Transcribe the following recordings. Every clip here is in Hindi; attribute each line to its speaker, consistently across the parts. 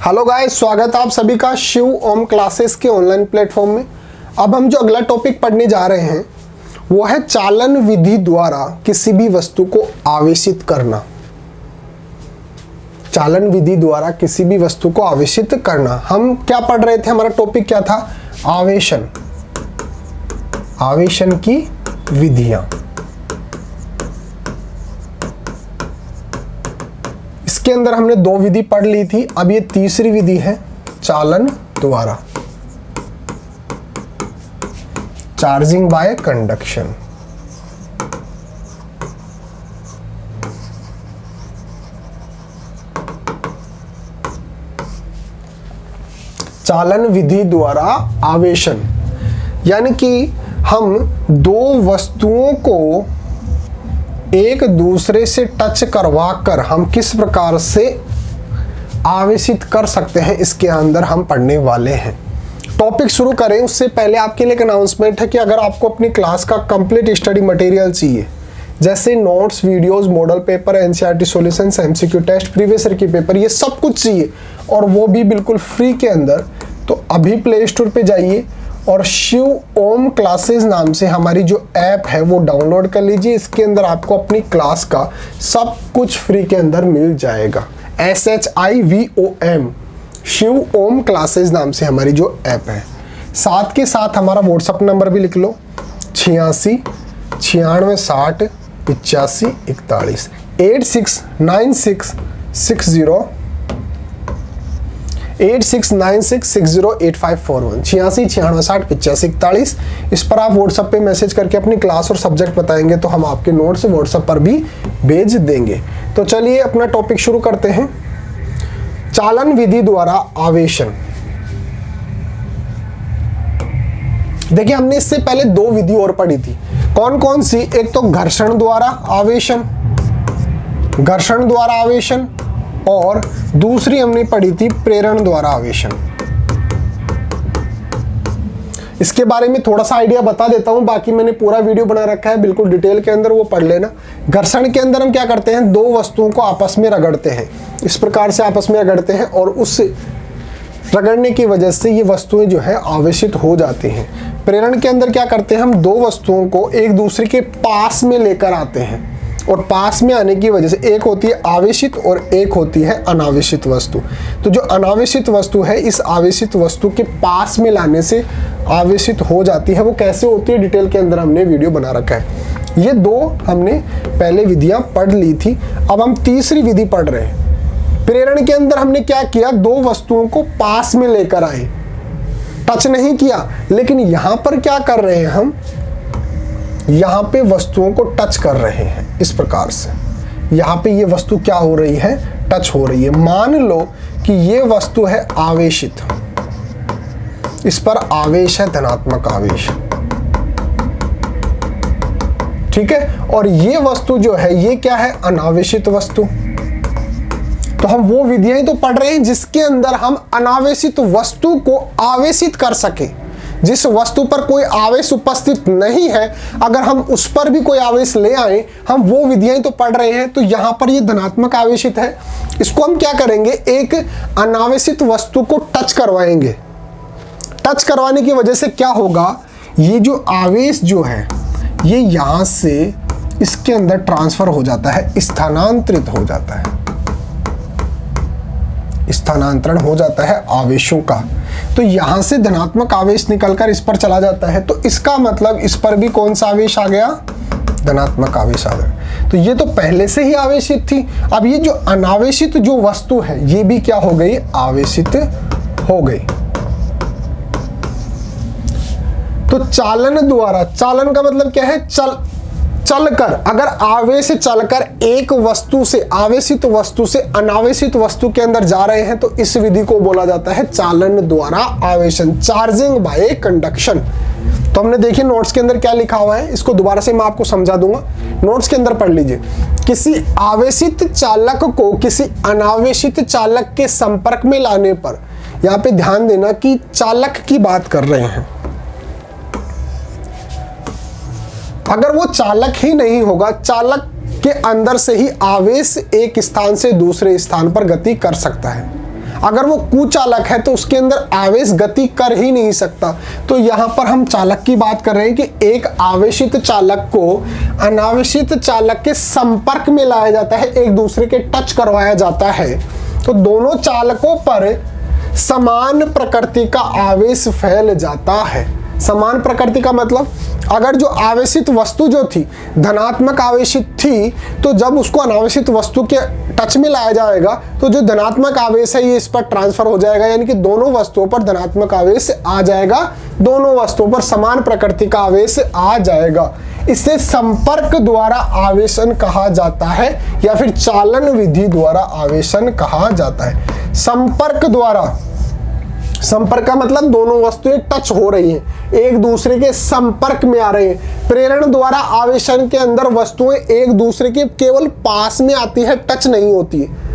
Speaker 1: हेलो गाइस, स्वागत है आप सभी का शिव ओम क्लासेस के ऑनलाइन प्लेटफॉर्म में। अब हम जो अगला टॉपिक पढ़ने जा रहे हैं वो है चालन विधि द्वारा किसी भी वस्तु को आवेशित करना। चालन विधि द्वारा किसी भी वस्तु को आवेशित करना। हम क्या पढ़ रहे थे, हमारा टॉपिक क्या था? आवेशन, आवेशन की विधियां। इसके अंदर हमने दो विधि पढ़ ली थी, अब ये तीसरी विधि है चालन द्वारा, चार्जिंग बाय कंडक्शन। चालन विधि द्वारा आवेशन, यानी कि हम दो वस्तुओं को एक दूसरे से टच करवा कर हम किस प्रकार से आवेशित कर सकते हैं, इसके अंदर हम पढ़ने वाले हैं। टॉपिक शुरू करें उससे पहले आपके लिए एक अनाउंसमेंट है कि अगर आपको अपनी क्लास का कंप्लीट स्टडी मटेरियल चाहिए, जैसे notes, videos, model paper, NCERT solutions, MCQ test, previous year की पेपर, ये सब कुछ चाहिए और वो भी बिल्कुल फ्री के अंदर, तो अभी प्ले स्टोर पे जाइए और शिव ओम क्लासेस नाम से हमारी जो ऐप है वो डाउनलोड कर लीजिए। इसके अंदर आपको अपनी क्लास का सब कुछ फ्री के अंदर मिल जाएगा। SHIVOM, शिव ओम क्लासेस नाम से हमारी जो ऐप है। साथ के साथ हमारा व्हाट्सअप नंबर भी लिख लो, 86 96 60 85 41, 869660 8696608541, 86 96 60 85 41। इस पर आप व्हाट्सएप पे मैसेज करके अपनी क्लास और सब्जेक्ट बताएंगे तो हम आपके नोट्स व्हाट्सएप पर भी भेज देंगे। तो चलिए अपना टॉपिक शुरू करते हैं। चालन विधि द्वारा आवेशन। देखिए, हमने इससे पहले दो विधि और पढ़ी थी। कौन कौन सी? एक तो घर्षण द्वारा आवेशन, घर्षण द्वारा आवेशन, और दूसरी हमने पढ़ी थी प्रेरण द्वारा आवेशन। इसके बारे में थोड़ा सा आइडिया बता देता हूं, बाकी मैंने पूरा वीडियो बना रखा है बिल्कुल डिटेल के अंदर, वो पढ़ लेना। घर्षण के अंदर हम क्या करते हैं, दो वस्तुओं को आपस में रगड़ते हैं, इस प्रकार से आपस में रगड़ते हैं और उस रगड़ने की वजह से ये वस्तुएं जो है आवेशित हो जाती हैं। प्रेरण के अंदर क्या करते हैं, हम दो वस्तुओं को एक दूसरे के पास में लेकर आते हैं और पास में आने की वजह से एक होती है आवेशित और एक होती है अनावेशित वस्तु। तो जो अनावेशित वस्तु है, इस आवेशित वस्तु के पास में लाने से आवेशित हो जाती है। वो कैसे होती है डिटेल के अंदर हमने वीडियो बना रखा है। ये दो हमने पहले विधियां पढ़ ली थी, अब हम तीसरी विधि पढ़ रहे हैं। प्रेरण के अंदर हमने क्या किया, दो वस्तुओं को पास में लेकर आए, टच नहीं किया, लेकिन यहां पर क्या कर रहे हैं, हम यहां पे वस्तुओं को टच कर रहे हैं। इस प्रकार से यहां पे ये वस्तु क्या हो रही है, टच हो रही है। मान लो कि ये वस्तु है आवेशित, इस पर आवेश है धनात्मक आवेश, ठीक है, और ये वस्तु जो है ये क्या है, अनावेशित वस्तु। तो हम वो विधियां तो पढ़ रहे हैं जिसके अंदर हम अनावेशित वस्तु को आवेशित कर सके। जिस वस्तु पर कोई आवेश उपस्थित नहीं है, अगर हम उस पर भी कोई आवेश ले आए, हम वो विधियां तो पढ़ रहे हैं। तो यहां पर ये धनात्मक आवेशित है, इसको हम क्या करेंगे, एक अनावेशित वस्तु को टच करवाएंगे। टच करवाने की वजह से क्या होगा, ये जो आवेश जो है ये यहां से इसके अंदर ट्रांसफर हो जाता है, स्थानांतरित हो जाता है, स्थानांतरण हो जाता है आवेशों का। तो यहां से धनात्मक आवेश निकलकर इस पर चला जाता है, तो इसका मतलब इस पर भी कौन सा आवेश आ गया, धनात्मक आवेश आ गया। तो ये तो पहले से ही आवेशित थी, अब ये जो अनावेशित जो वस्तु है ये भी क्या हो गई, आवेशित हो गई। तो चालन द्वारा, चालन का मतलब क्या है, चलकर, अगर आवेश चलकर एक वस्तु से, आवेशित वस्तु से अनावेशित वस्तु के अंदर जा रहे हैं, तो इस विधि को बोला जाता है चालन द्वारा आवेशन, चार्जिंग बाय कंडक्शन। तो हमने देखिए नोट्स के अंदर क्या लिखा हुआ है, इसको दोबारा से मैं आपको समझा दूंगा, नोट्स के अंदर पढ़ लीजिए। किसी आवेशित चालक को किसी अनावेशित चालक के संपर्क में लाने पर, यहां पे ध्यान देना कि चालक की बात कर रहे हैं, अगर वो चालक ही नहीं होगा, चालक के अंदर से ही आवेश एक स्थान से दूसरे स्थान पर गति कर सकता है। अगर वो कुचालक है तो उसके अंदर आवेश गति कर ही नहीं सकता। तो यहाँ पर हम चालक की बात कर रहे हैं कि एक आवेशित चालक को अनावेशित चालक के संपर्क में लाया जाता है, एक दूसरे के टच करवाया जाता है, तो दोनों चालकों पर समान प्रकृति का आवेश फैल जाता है। समान प्रकृति का मतलब अगर जो आवेशित वस्तु जो थी धनात्मक आवेशित थी, तो जब उसको अनावेशित वस्तु के टच में लाया जाएगा तो जो धनात्मक आवेश है ये इस पर ट्रांसफर हो जाएगा, यानी कि दोनों वस्तुओं पर धनात्मक आवेश आ जाएगा, दोनों वस्तुओं पर समान प्रकृति का आवेश आ जाएगा। इसे संपर्क द्वारा आवेशन कहा जाता है या फिर चालन विधि द्वारा आवेशन कहा जाता है। संपर्क द्वारा, संपर्क का मतलब दोनों वस्तुएं टच हो रही हैं, एक दूसरे के संपर्क में आ रही हैं। प्रेरण द्वारा आवेशन के अंदर वस्तुएं एक दूसरे के केवल पास में आती है, टच नहीं होती है।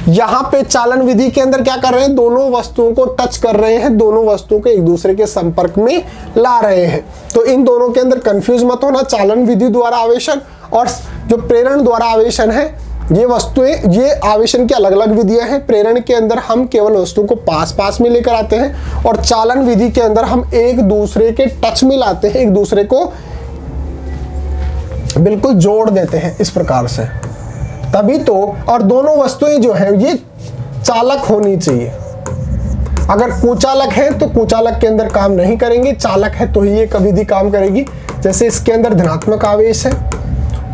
Speaker 1: यहाँ पे चालन विधि के अंदर क्या कर रहे हैं, दोनों वस्तुओं को टच कर रहे हैं, दोनों वस्तुओं को एक दूसरे के संपर्क में ला रहे हैं। तो इन दोनों के अंदर कंफ्यूज मत होना, चालन विधि द्वारा आवेशन और जो प्रेरण द्वारा आवेशन है, ये वस्तुएं, ये आवेशन की अलग अलग विधियां हैं। प्रेरण के अंदर हम केवल वस्तु को पास पास में लेकर आते हैं और चालन विधि के अंदर हम एक दूसरे के टच में लाते हैं, एक दूसरे को बिल्कुल जोड़ देते हैं इस प्रकार से। तभी तो, और दोनों वस्तुएं जो है ये चालक होनी चाहिए। अगर कुचालक है तो कुचालक के अंदर काम नहीं करेंगे, चालक है तो ही ये विधि काम करेगी। जैसे इसके अंदर धनात्मक आवेश है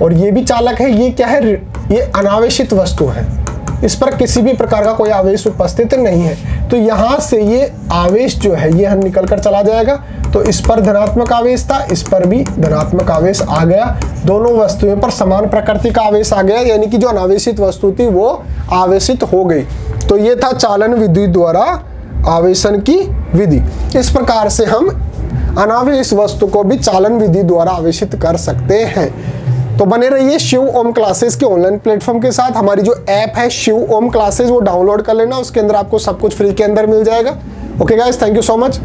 Speaker 1: और ये भी चालक है, ये क्या है, ये अनावेशित वस्तु है, इस पर किसी भी प्रकार का कोई आवेश उपस्थित नहीं है। तो यहाँ से ये आवेश जो है ये निकल कर चला जाएगा, तो इस पर धनात्मक आवेश था, इस पर भी धनात्मक आवेश आ गया, दोनों वस्तुओं पर समान प्रकृति का आवेश आ गया, यानी कि जो अनावेशित वस्तु थी वो आवेशित हो गई। तो ये था चालन विधि द्वारा आवेशन की विधि। इस प्रकार से हम अनावेश वस्तु को भी चालन विधि द्वारा आवेशित कर सकते हैं। तो बने रहिए शिव ओम क्लासेस के ऑनलाइन प्लेटफॉर्म के साथ। हमारी जो ऐप है शिव ओम क्लासेस वो डाउनलोड कर लेना, उसके अंदर आपको सब कुछ फ्री के अंदर मिल जाएगा। Okay guys, thank you so much.